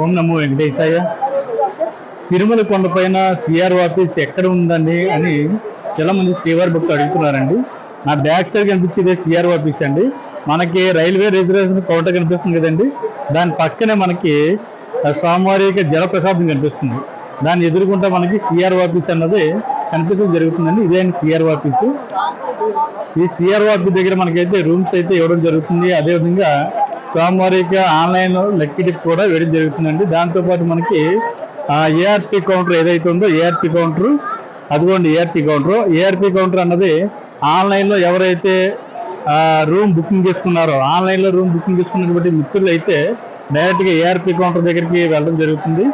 ఓం నమో వెంకటేశాయ. తిరుమల కొండపైన CR office ఎక్కడ ఉందండి అని చాలా మంది శ్రీవారి భక్తులు అడుగుతున్నారండి. నా బ్యాక్ సైడ్ కనిపించేది సిఆర్ ఆఫీస్ అండి. మనకి రైల్వే రిజర్వేషన్ కౌంటర్ కనిపిస్తుంది కదండి, దాని పక్కనే మనకి స్వామివారి జలప్రసాదం కనిపిస్తుంది. దాన్ని ఎదుర్కొంటే మనకి సిఆర్ ఆఫీస్ అన్నది కనిపించడం జరుగుతుందండి. ఇదే సిఆర్ ఆఫీసు. ఈ సిఆర్ ఆఫీస్ దగ్గర మనకైతే రూమ్స్ అయితే ఇవ్వడం జరుగుతుంది. అదేవిధంగా స్వామివారి ఆన్లైన్ లక్కీ టిప్ కూడా వేయడం జరుగుతుందండి. దాంతోపాటు మనకి ఏఆర్పి కౌంటర్ ఏదైతే ఉందో ఏఆర్పి కౌంటర్, అదిగోండి ఏఆర్పి కౌంటర్ అన్నది ఆన్లైన్లో ఎవరైతే రూమ్ బుకింగ్ చేసుకున్నారో, ఆన్లైన్లో రూమ్ బుకింగ్ చేసుకున్నటువంటి మిత్రులు అయితే డైరెక్ట్గా ఏఆర్పి కౌంటర్ దగ్గరికి వెళ్ళడం జరుగుతుంది.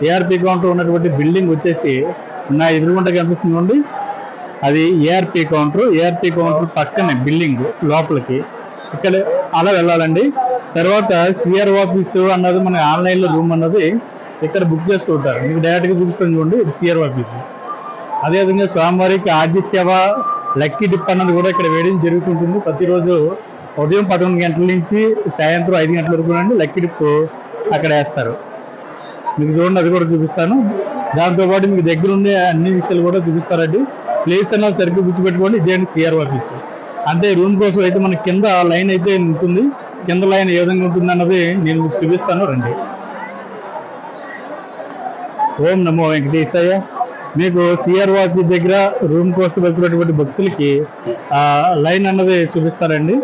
ఏఆర్పి కౌంటర్ ఉన్నటువంటి బిల్డింగ్ వచ్చేసి నా ఎదురుగుంట కనిపిస్తుంది, అది ఏఆర్పి కౌంటర్. ఏఆర్పి కౌంటర్ పక్కనే బిల్డింగ్ లోపలికి ఇక్కడ అలా వెళ్ళాలండి. తర్వాత సిఆర్ ఆఫీస్ అన్నది మన ఆన్లైన్లో రూమ్ అన్నది ఇక్కడ బుక్ చేస్తూ ఉంటారు. మీకు డైరెక్ట్గా చూపిస్తుంది చూడండి, ఇది సిఆర్ ఆఫీస్. అదేవిధంగా స్వామివారికి ఆర్జీ సేవ లక్కీ డిప్ అన్నది కూడా ఇక్కడ వేయడం జరుగుతుంటుంది. ప్రతిరోజు ఉదయం 11 గంటల నుంచి సాయంత్రం 5 గంటల వరకు అండి లక్కీ డిప్ అక్కడ వేస్తారు. మీకు చూడండి, అది కూడా చూపిస్తాను. దాంతోపాటు మీకు దగ్గర ఉండే అన్ని విషయాలు కూడా చూపిస్తారండి. ప్లేస్ అన్నది సరిగ్గా గుర్తుపెట్టుకోండి, ఇదే సిఆర్ ఆఫీస్. అంటే రూమ్ కోసం అయితే మన కింద లైన్ అయితే ఉంటుంది. కింద లైన్ ఏ విధంగా ఉంటుంది అన్నది నేను చూపిస్తాను రండి. ఓం నమో వెంకటేశాయ. మీకు సిఆర్ ఆఫీస్ దగ్గర రూమ్ కోసం వెళ్తున్నటువంటి భక్తులకి లైన్ అన్నది చూపిస్తారండి.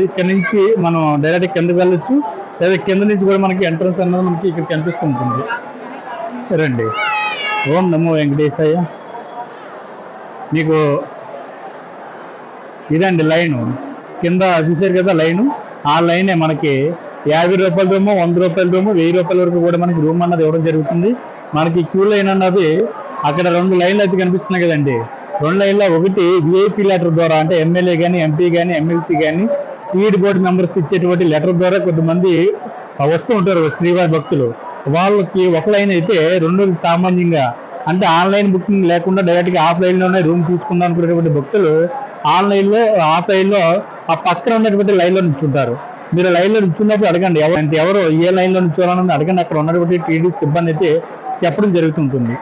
ఇక్కడ నుంచి మనం డైరెక్ట్ కిందకి వెళ్ళొచ్చు, లేదా కింద నుంచి కూడా మనకి ఎంట్రన్స్ అన్నది మనకి ఇక్కడ కనిపిస్తుంటుంది రండి. ఓం నమో వెంకటేశాయ. మీకు ఇదండి లైను, కింద చూసారు కదా లైను. ఆ లైనే మనకి 50 రూపాయల రూము, 100 రూపాయల రూము, 1000 రూపాయల వరకు కూడా మనకి రూమ్ అన్నది ఇవ్వడం జరుగుతుంది. మనకి క్యూ లైన్ అన్నది అక్కడ 2 లైన్లు అయితే కనిపిస్తున్నాయి కదండి. 2 లైన్లో ఒకటి విఐపి లెటర్ ద్వారా, అంటే ఎమ్మెల్యే కానీ, ఎంపీ కానీ, ఎమ్మెల్సీ కానీ, టీడీ బోర్డు మెంబర్స్ ఇచ్చేటువంటి లెటర్ ద్వారా కొంతమంది వస్తూ ఉంటారు శ్రీవారి భక్తులు. వాళ్ళకి ఒక లైన్ అయితే, 2 సామాన్యంగా అంటే ఆన్లైన్ బుకింగ్ లేకుండా డైరెక్ట్గా ఆఫ్లైన్లోనే రూమ్ తీసుకుందాం అనుకునేటువంటి భక్తులు ఆన్లైన్లో ఆఫ్లైన్లో ఆ పక్కన ఉన్నటువంటి లైన్లో నిల్చుంటారు. మీరు లైన్లో నిల్చున్నప్పుడు అడగండి, ఎవరు ఏ లైన్లో నిల్చోవాలని అడగండి. అక్కడ ఉన్నటువంటి టీడీ సిబ్బంది అయితే చెప్పడం జరుగుతుంటుంది.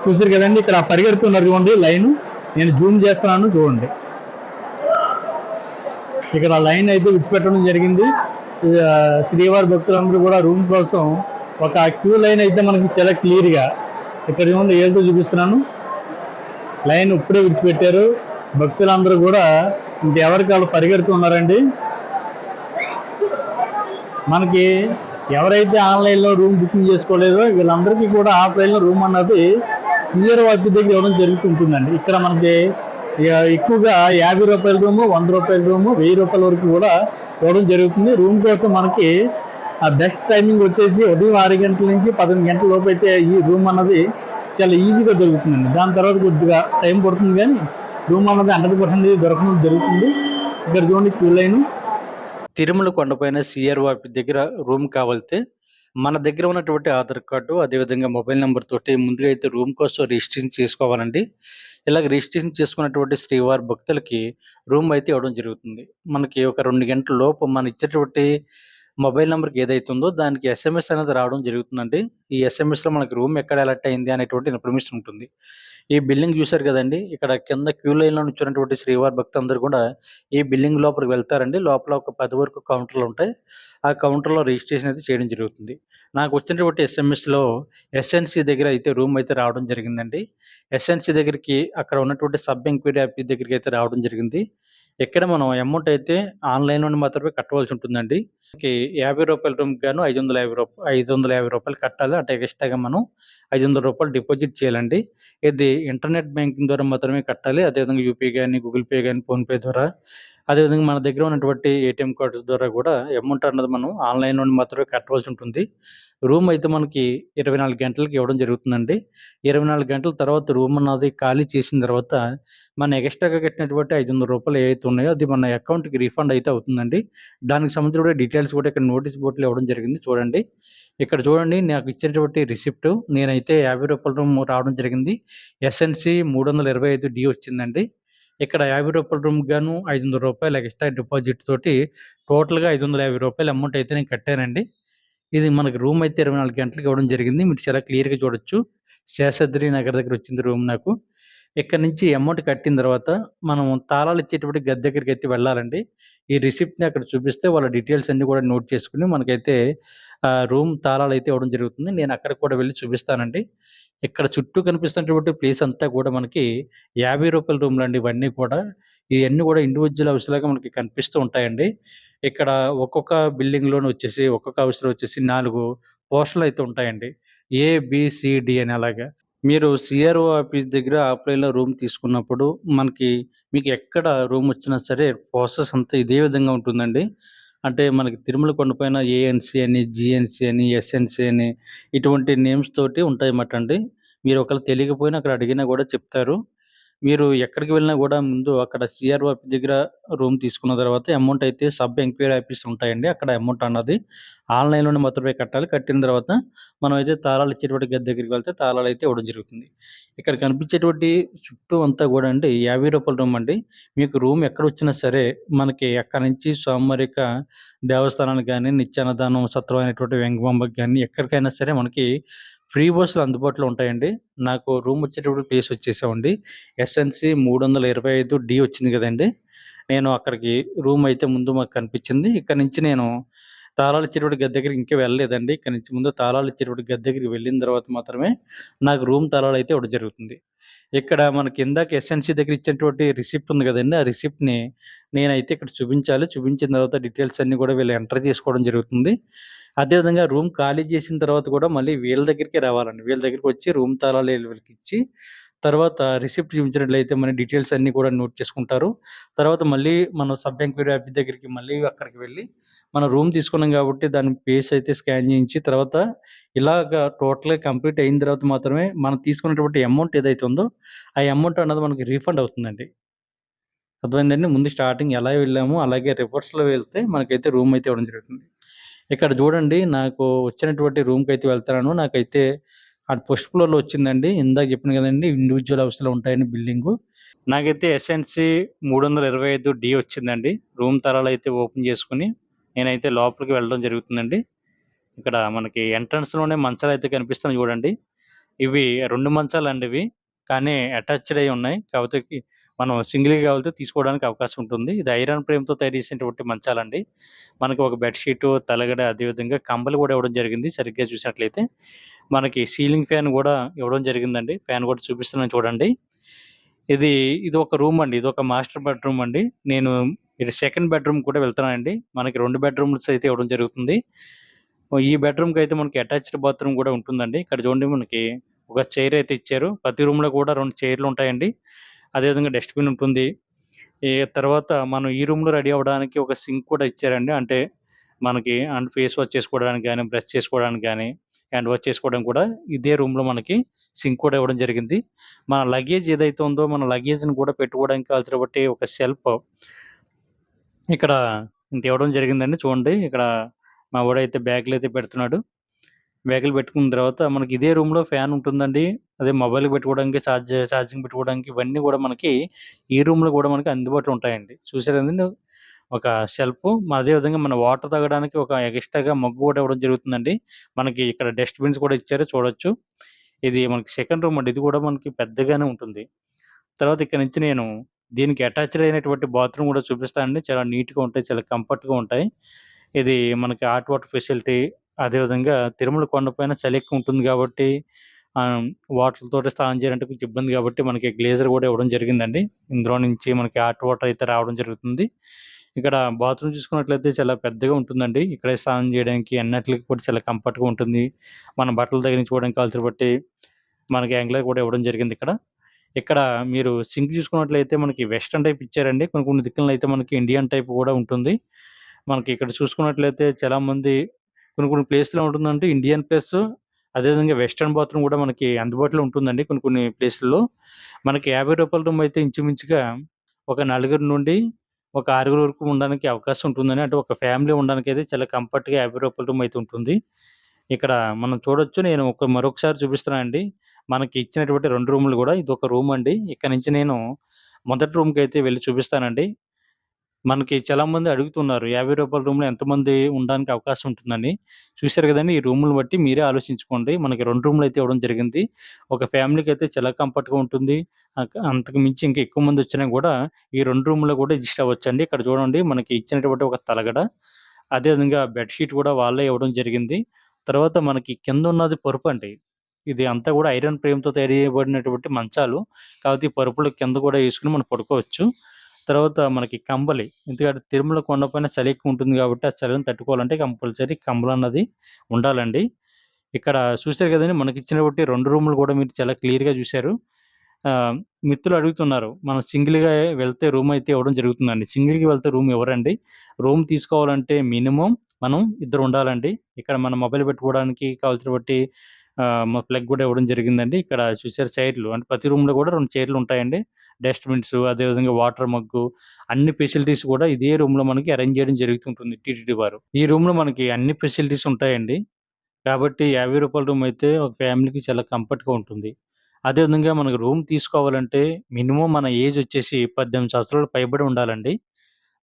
చూసారు కదండి, ఇక్కడ పరిగెడుతున్నారు చూడండి లైన్. నేను జూమ్ చేస్తున్నాను చూడండి. ఇక్కడ లైన్ అయితే విడిచిపెట్టడం జరిగింది. శ్రీవారి భక్తులందరూ కూడా రూమ్ కోసం ఒక క్యూ లైన్ అయితే మనకి చాలా క్లియర్గా ఇక్కడ చూడండి, ఏదో చూపిస్తున్నాను. లైన్ ఇప్పుడే విడిచిపెట్టారు. భక్తులందరూ కూడా ఇంకెవరికి వాళ్ళు పరిగెడుతున్నారండి. మనకి ఎవరైతే ఆన్లైన్లో రూమ్ బుకింగ్ చేసుకోలేదో వీళ్ళందరికీ కూడా ఆఫ్లైన్లో రూమ్ అన్నది సిఆర్ ఆఫీస్ దగ్గర ఇవ్వడం జరుగుతుంటుందండి. ఇక్కడ మనకి ఎక్కువగా 50 రూపాయల రూము, 100 రూపాయల రూము, 1000 రూపాయల వరకు కూడా ఇవ్వడం జరుగుతుంది. రూమ్ కోసం మనకి బెస్ట్ టైమింగ్ వచ్చేసి ఉదయం 6 గంటల నుంచి 11 గంటల లోపు అయితే ఈ రూమ్ అన్నది చాలా ఈజీగా దొరుకుతుందండి. దాని తర్వాత కొద్దిగా టైం పడుతుంది, కానీ రూమ్ అన్నది 100% దొరకడం జరుగుతుంది. ఇక్కడ చూడండి క్యూ లైన్. తిరుమల కొండపైన సిఆర్ ఆఫీస్ దగ్గర రూమ్ కావాలితే మన దగ్గర ఉన్నటువంటి ఆధార్ కార్డు, అదేవిధంగా మొబైల్ నెంబర్ తోటి ముందుగా అయితే రూమ్ కోసం రిజిస్ట్రేషన్ చేసుకోవాలండి. ఇలాగ రిజిస్ట్రేషన్ చేసుకున్నటువంటి శ్రీవారి భక్తులకి రూమ్ అయితే ఇవ్వడం జరుగుతుంది. మనకి ఒక 2 గంటల లోపు మనం ఇచ్చేటువంటి మొబైల్ నెంబర్కి ఏదైతే ఉందో దానికి ఎస్ఎంఎస్ అనేది రావడం జరుగుతుందండి. ఈ ఎస్ఎంఎస్లో మనకి రూమ్ ఎక్కడ అలర్ట్ అయింది అనేటువంటి ఇన్ఫర్మేషన్ ఉంటుంది. ఈ బిల్డింగ్ చూశారు కదండి, ఇక్కడ కింద క్యూ లైన్లో నుంచున్నటువంటి శ్రీవారి భక్తులందరూ కూడా ఈ బిల్డింగ్ లోపలికి వెళ్తారండి. లోపల ఒక 10 వరకు కౌంటర్లు ఉంటాయి. ఆ కౌంటర్లో రిజిస్ట్రేషన్ అయితే చేయడం జరుగుతుంది. నాకు వచ్చినటువంటి ఎస్ఎంఎస్లో ఎస్ఎన్సి దగ్గర అయితే రూమ్ అయితే రావడం జరిగిందండి. ఎస్ఎన్సి దగ్గరికి అక్కడ ఉన్నటువంటి సబ్ ఎంక్వైరీ ఆఫీస్ దగ్గరికి అయితే రావడం జరిగింది. ఇక్కడ మనం అమౌంట్ అయితే ఆన్లైన్లో మాత్రమే కట్టవలసి ఉంటుందండి. 50 రూపాయల రూమ్కి గాను 550 రూపాయలు కట్టాలి. అంటే ఎక్స్ట్రాగా మనం 500 రూపాయలు డిపాజిట్ చేయాలండి. ఇది ఇంటర్నెట్ బ్యాంకింగ్ ద్వారా మాత్రమే కట్టాలి. అదేవిధంగా యూపీ కానీ, గూగుల్ పే కానీ, ఫోన్పే ద్వారా, అదేవిధంగా మన దగ్గర ఉన్నటువంటి ఏటీఎం కార్డ్స్ ద్వారా కూడా అమౌంట్ అన్నది మనం ఆన్లైన్లో మాత్రమే కట్టవలసి ఉంటుంది. రూమ్ అయితే మనకి 24 గంటలకి ఇవ్వడం జరుగుతుందండి. 24 గంటల తర్వాత రూమ్ అన్నది ఖాళీ చేసిన తర్వాత మన ఎక్స్ట్రాగా కట్టినటువంటి 500 రూపాయలు ఏవైతే ఉన్నాయో అది మన అకౌంట్కి రీఫండ్ అయితే అవుతుందండి. దానికి సంబంధించిన డీటెయిల్స్ కూడా ఇక్కడ నోటీస్ బోర్డులో ఇవ్వడం జరిగింది చూడండి. ఇక్కడ చూడండి, నాకు ఇచ్చినటువంటి రిసిప్ట్ నేనైతే 50 రూపాయల రూమ్ రావడం జరిగింది. ఎస్ఎన్సి 325D వచ్చిందండి. ఇక్కడ 50 రూపాయల రూమ్‌కి గాను 500 రూపాయలు ఎక్స్ట్రా డిపాజిట్ తోటి టోటల్‌గా 550 రూపాయల అమౌంట్ అయితే నేను కట్టానండి. ఇది మనకి రూమ్ అయితే 24 గంటలకి ఇవ్వడం జరిగింది. మీరు చాలా క్లియర్‌గా చూడొచ్చు. శేషాద్రి నగర్ దగ్గర వచ్చింది రూమ్ నాకు. ఇక్కడి నుంచి అమౌంట్ కట్టిన తర్వాత మనం తాళాలు ఇచ్చేటప్పటికి గది దగ్గరికైతే వెళ్ళాలండి. ఈ రిసిప్ట్‌ని అక్కడ చూపిస్తే వాళ్ళ డీటెయిల్స్ అన్నీ కూడా నోట్ చేసుకొని మనకైతే రూమ్ తాళాలైతే ఇవ్వడం జరుగుతుంది. నేను అక్కడికి కూడా వెళ్లి చూపిస్తానండి. ఇక్కడ చుట్టూ కనిపిస్తున్నటువంటి ప్లేస్ అంతా కూడా మనకి రూ. 50 రూములండి ఇవన్నీ కూడా. ఇయన్నీ కూడా ఇండివిడ్యువల్ హౌస్‌లాగా మనకి కనిపిస్తూ ఉంటాయండి. ఇక్కడ ఒక్కొక్క బిల్డింగ్‌లోను వచ్చేసి, ఒక్కొక్క హౌస్‌లో వచ్చేసి 4 పోర్షన్‌లయితే ఉంటాయండి. ఏ, బి, సి, డి అని అలాగా. మీరు సీఆర్ఓ ఆఫీస్ దగ్గర ఆఫ్‌లైన్‌లో రూమ్ తీసుకున్నప్పుడు మనకి మీకు ఎక్కడ రూమొచ్చినా సరే ప్రాసెస్ అంతా ఇదే విధంగా ఉంటుందండి. అంటే మనకి తిరుమల కొండపైన ఏఎన్‌సీ అని, జీఎన్‌సీ అని, ఎస్ఎన్‌సీ అని ఇటువంటి నేమ్స్ తోటి ఉంటాయన్నమాటండి. మీరు ఒకవేళ తెలియకపోయినా అక్కడ అడిగినా గూడా చెప్తారు. మీరు ఎక్కడికి వెళ్ళినా గూడా ముందు అక్కడ సీఆర్ఓ ఆఫీస్ దగ్గర రూమ్ తీసుకున్న తర్వాత అమౌంట్ అయితే సబ్ ఎంక్వైరీ ఆఫీస్ ఉంటాయండి. అక్కడ అమౌంట్ అన్నది ఆన్‌లైన్‌లోనే మాత్రమే కట్టాలి. కట్టిన తర్వాత మనం అయితే తాళాలు ఇచ్చేటువంటి గది దగ్గరికి వెళ్తే తాళాలైతే ఇవ్వడం జరుగుతుంది. ఇక్కడ కనిపించేటువంటి చుట్టూ అంతా గూడా అండి రూ. 50 రూమ్ అండి. మీకు రూమ్ ఎక్కడొచ్చినా సరే మనకి అక్కడి నుంచి స్వామివారిక దేవస్థానానికి గాని, నిత్యాన్నదానం సత్రం అయినటువంటి వెంగమాంబకి గాని ఎక్కడికైనా సరే మనకి ఫ్రీ బస్సులు అందుబాటులో ఉంటాయండి. నాకు రూమ్ వచ్చేటప్పుడు ప్లేస్ వచ్చేసామండి. ఎస్ఎన్‌సి 325 డి వచ్చింది గదండీ! నేను అక్కడికి రూమ్ అయితే ముందు మాకు కనిపించింది. ఇక్కడి నుంచి నేను తాళాలు ఇచ్చేటువంటి గది దగ్గరికి ఇంకా వెళ్ళలేదండి. ఇక్కడి నుంచి ముందు తాళాలు ఇచ్చేటువంటి గది దగ్గరికి వెళ్ళిన తర్వాత మాత్రమే నాకు రూమ్ తాళాలైతే ఇవ్వడం జరుగుతుంది. ఇక్కడ మనకి ఇందాక ఎస్ఎన్‌సి దగ్గర ఇచ్చినటువంటి రిసిప్ట్ ఉంది గదండీ! ఆ రిసిప్ట్‌ని నేనైతే ఇక్కడ చూపించాలి. చూపించిన తర్వాత డీటెయిల్స్ అన్నీ గూడా వీళ్ళు ఎంటర్ చేసుకోవడం జరుగుతుంది. అదే విధంగా రూమ్ ఖాళీ చేసిన తర్వాత కూడా మళ్ళీ వీళ్ళ దగ్గరికే రావాలండి. వీళ్ళ దగ్గరికొచ్చి రూమ్ తాళాలు వీళ్ళకిచ్చి తర్వాత రిసిప్ట్ చూపించినట్లయితే మన డీటెయిల్స్ అన్నీ కూడా నోట్ చేసుకుంటారు. తర్వాత మళ్ళీ మనం సబ్ ఎంక్వైరీ ఆఫీస్ దగ్గరికి మళ్ళీ అక్కడికి వెళ్ళి మనం రూమ్ తీసుకున్నాం కాబట్టి దాని ఫేస్ అయితే స్కాన్ చేయించి తర్వాత ఇలాగ టోటల్‌గా కంప్లీట్ అయిన తర్వాత మాత్రమే మనం తీసుకున్నటువంటి అమౌంట్ ఏదైతే ఉందో, ఆ అమౌంట్ అన్నది మనకి రీఫండ్ అవుతుందండి. అర్థమైందండి? ముందు స్టార్టింగ్ ఎలా వెళ్ళామో అలాగే రివర్స్‌లో వెళ్తే మనకైతే రూమ్ అయితే ఇవ్వడం జరుగుతుంది. ఇక్కడ చూడండి నాకు వచ్చినటువంటి రూమ్‌కైతే వెళ్తున్నాను. నాకైతే అది ఫస్ట్ ఫ్లోర్‌లో వచ్చిందండి. ఇందాక చెప్పాను కదండీ! ఇండివిడ్యువల్ హౌస్‌లో ఉంటాయని బిల్డింగు. నాకైతే ఎస్ఎన్‌సి 325 డి వచ్చిందండి. రూమ్ తాళాలైతే ఓపెన్ చేసుకొని నేనైతే లోపలికి వెళ్ళడం జరుగుతుందండి. ఇక్కడ మనకి ఎంట్రన్స్‌లోనే మంచాలైతే కనిపిస్తున్నాయి చూడండి. ఇవి 2 మంచాలండి ఇవి. కానీ అటాచ్డ్ అయ్యి ఉన్నాయి. కాపోతే మనం సింగిల్‌గా కావాలితే తీసుకోవడానికి అవకాశం ఉంటుంది. ఇది ఐరన్ ఫ్రేమ్‌తో తయారు చేసినటువంటి మంచాలండి. మనకి ఒక బెడ్ షీటు, తలగడ అదే విధంగా కంబలు కూడా ఇవ్వడం జరిగింది. సరిగ్గా చూసినట్లయితే. మనకి సీలింగ్ ఫ్యాన్ గూడా ఇవ్వడం జరిగిందండి. ఫ్యాన్ కూడా చూపిస్తున్నాను చూడండి. ఇది ఇది ఒక రూమ్ అండి. ఇదొక మాస్టర్ బెడ్‌రూమ్ అండి. నేను ఇది సెకండ్ బెడ్‌రూమ్ కూడా వెళ్తున్నానండి. మనకి 2 బెడ్‌రూమ్స్ అయితే ఇవ్వడం జరుగుతుంది. ఈ బెడ్‌రూమ్‌కైతే మనకి అటాచ్డ్ బాత్రూమ్ గూడా ఉంటుందండి. ఇక్కడ చూడండి మనకి ఒక చైర్ అయితే ఇచ్చారు. ప్రతి రూమ్‌లో కూడా 2 చైర్‌లుంటాయండి. అదేవిధంగా డస్ట్‌బిన్ ఉంటుంది. తర్వాత మనం ఈ రూమ్‌లో రెడీ అవ్వడానికి ఒక సింక్ కూడా ఇచ్చారండి. అంటే మనకి ఫేస్ వాష్ చేసుకోవడానికి గాని, బ్రష్ చేసుకోవడానికి గాని, హ్యాండ్ వాష్ చేసుకోవడానికి కూడా ఇదే రూమ్‌లో మనకి సింక్ కూడా ఇవ్వడం జరిగింది. మన లగేజ్ ఏదైతే ఉందో మన లగేజ్‌ని కూడా పెట్టుకోవడానికి కావాల్సినటువంటి ఒక షెల్ఫ్ ఇక్కడ ఇంత ఇవ్వడం జరిగిందండి. చూడండి ఇక్కడ మా వోడైతే బ్యాగులైతే పెడుతున్నాడు. బ్యాగులు పెట్టుకున్న తర్వాత మనకి ఇదే రూమ్‌లో ఫ్యాన్ ఉంటుందండి. అదే మొబైల్‌కి పెట్టుకోవడానికి ఛార్జింగ్ పెట్టుకోవడానికి ఇవన్నీ కూడా మనకి ఈ రూమ్‌లో కూడా మనకి అందుబాటులో ఉంటాయండి. చూసారు కదండీ! ఒక షెల్ఫు అదే విధంగా మన వాటర్ తాగడానికి ఒక ఎక్స్‌ట్రాగా మగ్గు కూడా ఇవ్వడం జరుగుతుందండి. మనకి ఇక్కడ డస్ట్‌బిన్స్ కూడా ఇచ్చారు చూడొచ్చు. ఇది మనకి సెకండ్ రూమ్ అండి. ఇది కూడా మనకి పెద్దగానే ఉంటుంది. తర్వాత ఇక్కడి నుంచి నేను దీనికి అటాచ్డ్ అయినటువంటి బాత్రూమ్ కూడా చూపిస్తానండి. చాలా నీట్‌గా ఉంటాయి. చాలా కంఫర్ట్‌గా ఉంటాయి. ఇది మనకి హాట్ వాటర్ ఫెసిలిటీ అదేవిధంగా తిరుమల కొండపైన చలి ఎక్కువ ఉంటుంది కాబట్టి వాటర్‌తోటి స్నానం చేయాలంటే కొంచెం ఇబ్బంది కాబట్టి మనకి గ్లేజర్ కూడా ఇవ్వడం జరిగిందండి. ఇందులో నుంచి మనకి హాట్ వాటర్ అయితే రావడం జరుగుతుంది. ఇక్కడ బాత్రూమ్ చూసుకున్నట్లయితే చాలా పెద్దగా ఉంటుందండి. ఇక్కడే స్నానం చేయడానికి అన్నిట్లికి కూడా చాలా కంఫర్ట్‌గా ఉంటుంది. మన బట్టలు తగిలించుకోవడానికి కావాల్సిన బట్టి మనకి యాంగ్లర్ కూడా ఇవ్వడం జరిగిందిక్కడ. ఇక్కడ మీరు సింక్ చూసుకున్నట్లయితే మనకి వెస్టర్న్ టైప్ ఇచ్చారండి. కొన్ని కొన్ని దిక్కులనైతే మనకి ఇండియన్ టైప్ కూడా ఉంటుంది. మనకి ఇక్కడ చూసుకున్నట్లయితే చాలామంది కొన్ని కొన్ని ప్లేస్‌లో ఉంటుందంటే ఇండియన్ ప్లస్ అదేవిధంగా వెస్టర్న్ బాత్రూమ్ కూడా మనకి అందుబాటులో ఉంటుందండి కొన్ని కొన్ని ప్లేసుల్లో. మనకి రూ. 50 రూమ్ అయితే ఇంచుమించుగా ఒక నలుగురు నుండి ఒక ఆరుగురు వరకు ఉండడానికి అవకాశం ఉంటుందని అంటే ఒక ఫ్యామిలీ ఉండడానికైతే చాలా కంఫర్ట్‌గా రూ. 50 రూమ్ అయితే ఉంటుంది. ఇక్కడ మనం చూడొచ్చు నేను మరొకసారి చూపిస్తున్నానండి. మనకి ఇచ్చినటువంటి 2 రూములు గూడా ఇదొక రూమ్ అండి. ఇక్కడ నుంచి నేను మొదటి రూమ్‌కైతే వెళ్లి చూపిస్తానండి. మనకి చాలామంది అడుగుతున్నారు. రూ. 50 రూమ్‌లో ఎంతమంది ఉండడానికి అవకాశం ఉంటుందని. చూసారు గదండీ! ఈ రూములు బట్టి మీరే ఆలోచించుకోండి. మనకి 2 రూములయితే ఇవ్వడం జరిగింది. ఒక ఫ్యామిలీకైతే చాలా కంఫర్ట్‌గా ఉంటుంది. అంతకు మించి ఇంకా ఎక్కువ మందొచ్చినా గూడా ఈ 2 రూముల్లో గూడా అడ్జస్ట్ అవ్వచ్చండి. ఇక్కడ చూడండి మనకి ఇచ్చినటువంటి ఒక తలగడ, అదే విధంగా బెడ్ షీట్ గూడా వాళ్ళే ఇవ్వడం జరిగింది. తర్వాత మనకి కిందున్నది పరుపండి. ఇది అంతా గూడా ఐరన్ ఫ్రేమ్‌తో తయారు చేయబడినటువంటి మంచాలు. కాపోతే ఈ పరుపులు కింద గూడా యేసుకొని మనం పడుకోవచ్చు. తర్వాత మనకి కంబలి. ఎందుకంటే తిరుమల కొండపైన చలి ఎక్కువుంటుంది గాబట్టి, ఆ చలిని తట్టుకోవాలంటే కంపల్సరీ కంబలన్నది ఉండాలండి. ఇక్కడ చూసారు గదండీ! మనకిచ్చినటువంటి 2 రూములు గూడా మీరు చాలా క్లియర్‌గా జూసారు. మిత్రులు అడుగుతున్నారు. మనం సింగిల్‌గా వెళ్తే రూమయితే ఇవ్వడం జరుగుతుందండి. సింగిల్‌గా వెళ్తే రూమ్ ఇవ్వరండి. రూమ్ తీసుకోవాలంటే మినిమమ్ మనం ఇద్దరుండాలండి. ఇక్కడ మన మొబైల్ పెట్టుకోవడానికి కావాల్సినటువంటి ప్లగ్ గూడా ఇవ్వడం జరిగిందండి. ఇక్కడ చూసారు చైర్లు అంటే ప్రతి రూమ్‌లో గూడా 2 చైర్లుంటాయండి. డస్ట్‌బిన్స్ అదేవిధంగా వాటర్ మగ్గు అన్ని ఫెసిలిటీస్ గూడా ఇదే రూమ్‌లో మనకి అరేంజ్ చేయడం జరుగుతుంటుంది టీటీడీ వారు. ఈ రూమ్‌లో మనకి అన్ని ఫెసిలిటీస్ ఉంటాయండి. కాబట్టి రూ. 50 రూమ్ అయితే ఒక ఫ్యామిలీకి చాలా కంఫర్ట్‌గా ఉంటుంది. అదే విధంగా మనకు రూమ్ తీసుకోవాలంటే మినిమమ్ మన ఏజ్ వచ్చేసి 18 సంవత్సరాలు పైబడి ఉండాలండి.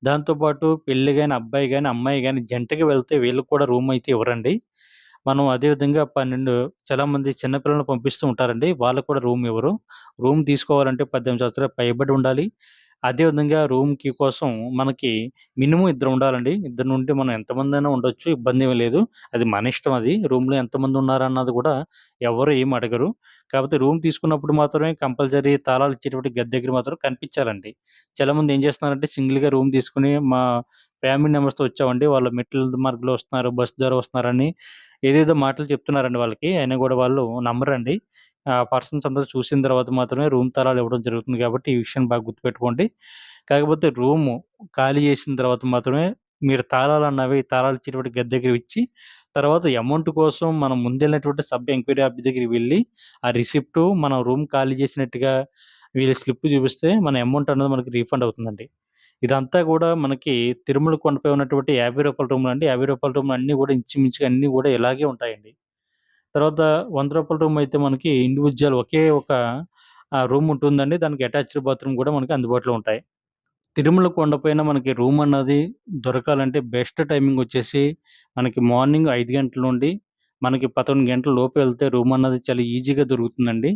దాంతో పాటు పెళ్లి గాని, అబ్బాయి గాని, అమ్మాయి గాని జంటగా వెళ్తే వీళ్ళకి కూడా రూమ్ అయితే ఇవ్వరండి. మనం అదే విధంగా 12 చాలామంది చిన్న పిల్లల్ని పంపిస్తూ ఉంటారండి. వాళ్ళకి కూడా రూమ్ ఇవ్వరు. రూమ్ తీసుకోవాలంటే 18 సంవత్సరాలు పైబడి ఉండాలి. అదే విధంగా రూమ్‌కి కోసం మనకి మినిమమ్ ఇద్దరు ఉండాలండి. ఇద్దరు నుండి మనం ఎంతమందైనా ఉండొచ్చు. ఇబ్బందేమీ లేదు. అది మన ఇష్టం అది. రూమ్‌లో ఎంతమంది ఉన్నారన్నది కూడా ఎవరు ఏమి అడగరు. కాపోతే రూమ్ తీసుకున్నప్పుడు మాత్రమే కంపల్సరీ తాళాలు ఇచ్చేటువంటి గది దగ్గర మాత్రం కనిపించాలండి. చాలామంది ఏం చేస్తున్నారంటే సింగిల్‌గా రూమ్ తీసుకొని మా ఫ్యామిలీ మెంబర్స్‌తో వచ్చామండి. వాళ్ళు మెట్ల మార్గంలో వస్తున్నారు, బస్ ద్వారా వస్తున్నారని ఏదేదో మాటలు చెప్తున్నారండి వాళ్ళకి. అయినా కూడా వాళ్ళు నమ్మరండి. ఆ పర్సన్స్ అందరూ చూసిన తర్వాత మాత్రమే రూమ్ తాళాలు ఇవ్వడం జరుగుతుంది కాబట్టి ఈ విషయాన్ని బాగా గుర్తుపెట్టుకోండి. కాకపోతే రూము ఖాళీ చేసిన తర్వాత మాత్రమే మీరు తాళాలన్నవి తాళాలు ఇచ్చేటువంటి గది దగ్గర ఇచ్చి, తర్వాత అమౌంట్ కోసం మనం ముందెళ్ళినటువంటి సబ్ ఎంక్వైరీ ఆఫీస్ దగ్గరికి వెళ్లి, ఆ రిసిప్టు మనం రూమ్ ఖాళీ చేసినట్టుగా వీళ్ళు స్లిప్ చూపిస్తే మన అమౌంట్ అన్నది మనకి రీఫండ్ అవుతుందండి. ఇదంతా గూడా మనకి తిరుమల కొండపై ఉన్నటువంటి రూ. 50 రూములండి. రూ. 50 రూములు అన్నీ గూడా ఇంచుమించుగా అన్నీ గూడా ఇలాగే ఉంటాయండి. తర్వాత రూ. 100 రూమ్ అయితే మనకి ఇండివిడ్యువల్ ఒకే ఒక రూమ్ ఉంటుందండి. దానికి అటాచ్డ్ బాత్రూమ్ గూడా మనకి అందుబాటులో ఉంటాయి. తిరుమల కొండపైన మనకి రూమ్ అన్నది దొరకాలంటే బెస్ట్ టైమింగ్ వచ్చేసి మనకి మార్నింగ్ 5 గంటల నుండి మనకి 11 గంటల లోపు వెళ్తే రూమ్ అన్నది చాలా ఈజీగా దొరుకుతుందండి.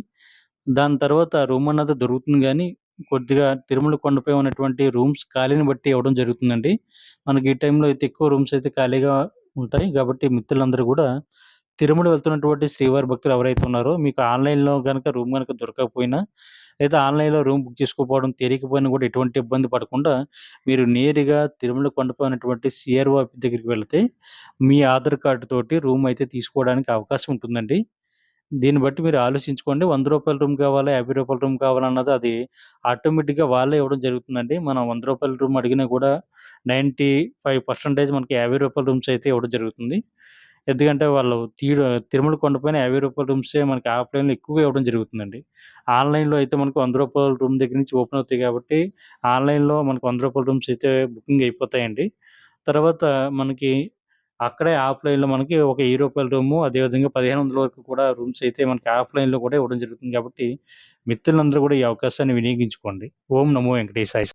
దాని తర్వాత రూమ్ అన్నది దొరుకుతుంది గానీ, కొద్దిగా తిరుమల కొండపై ఉన్నటువంటి రూమ్స్ ఖాళీని బట్టి ఇవ్వడం జరుగుతుందండి. మనకి ఈ టైంలో అయితే ఎక్కువ రూమ్స్ అయితే ఖాళీగా ఉంటాయి. కాబట్టి మిత్రులందరూ గూడా తిరుమల వెళ్తున్నటువంటి శ్రీవారి భక్తులు ఎవరైతే ఉన్నారో మీకు ఆన్‌లైన్‌లో గనక రూమ్ గనక దొరకకపోయినా, లేదా ఆన్‌లైన్‌లో రూమ్ బుక్ చేసుకోకపోవడం తెలియకపోయినా కూడా ఎటువంటి ఇబ్బంది పడకుండా మీరు నేరుగా తిరుమల కొండపై ఉన్నటువంటి సీఆర్‌ఓ ఆఫీస్ దగ్గరికి వెళ్తే, మీ ఆధార్ కార్డ్ తోటి రూమ్ అయితే తీసుకోవడానికి అవకాశం ఉంటుందండి. దీన్ని బట్టి మీరు ఆలోచించుకోండి. రూ. 100 రూమ్ కావాలా? రూ. 50 రూమ్ కావాలన్నది అది ఆటోమేటిక్‌గా వాళ్ళే ఇవ్వడం జరుగుతుందండి. మనం రూ. 100 రూమ్ అడిగినా కూడా 95% మనకి రూ. 50 రూమ్స్ అయితే ఇవ్వడం జరుగుతుంది. ఎందుకంటే వాళ్ళు తిరుమల కొండపైన రూ. 50 రూమ్సే మనకి ఆఫ్‌లైన్‌లో ఎక్కువగా ఇవ్వడం జరుగుతుందండి. ఆన్‌లైన్‌లో అయితే మనకు రూ. 100 రూమ్ దగ్గర నుంచి ఓపెన్ అవుతాయి కాబట్టి, ఆన్‌లైన్‌లో మనకు రూ. 100 రూమ్స్ అయితే బుకింగ్ అయిపోతాయండి. తర్వాత మనకి అక్కడే ఆఫ్‌లైన్‌లో మనకి ఒక రూ. 1000 రూము అదేవిధంగా 1500 వరకు కూడా రూమ్స్ అయితే మనకి ఆఫ్‌లైన్‌లో కూడా ఇవ్వడం జరుగుతుంది కాబట్టి, మిత్రులందరూ కూడా ఈ అవకాశాన్ని వినియోగించుకోండి. ఓం నమో వెంకటేశాయ.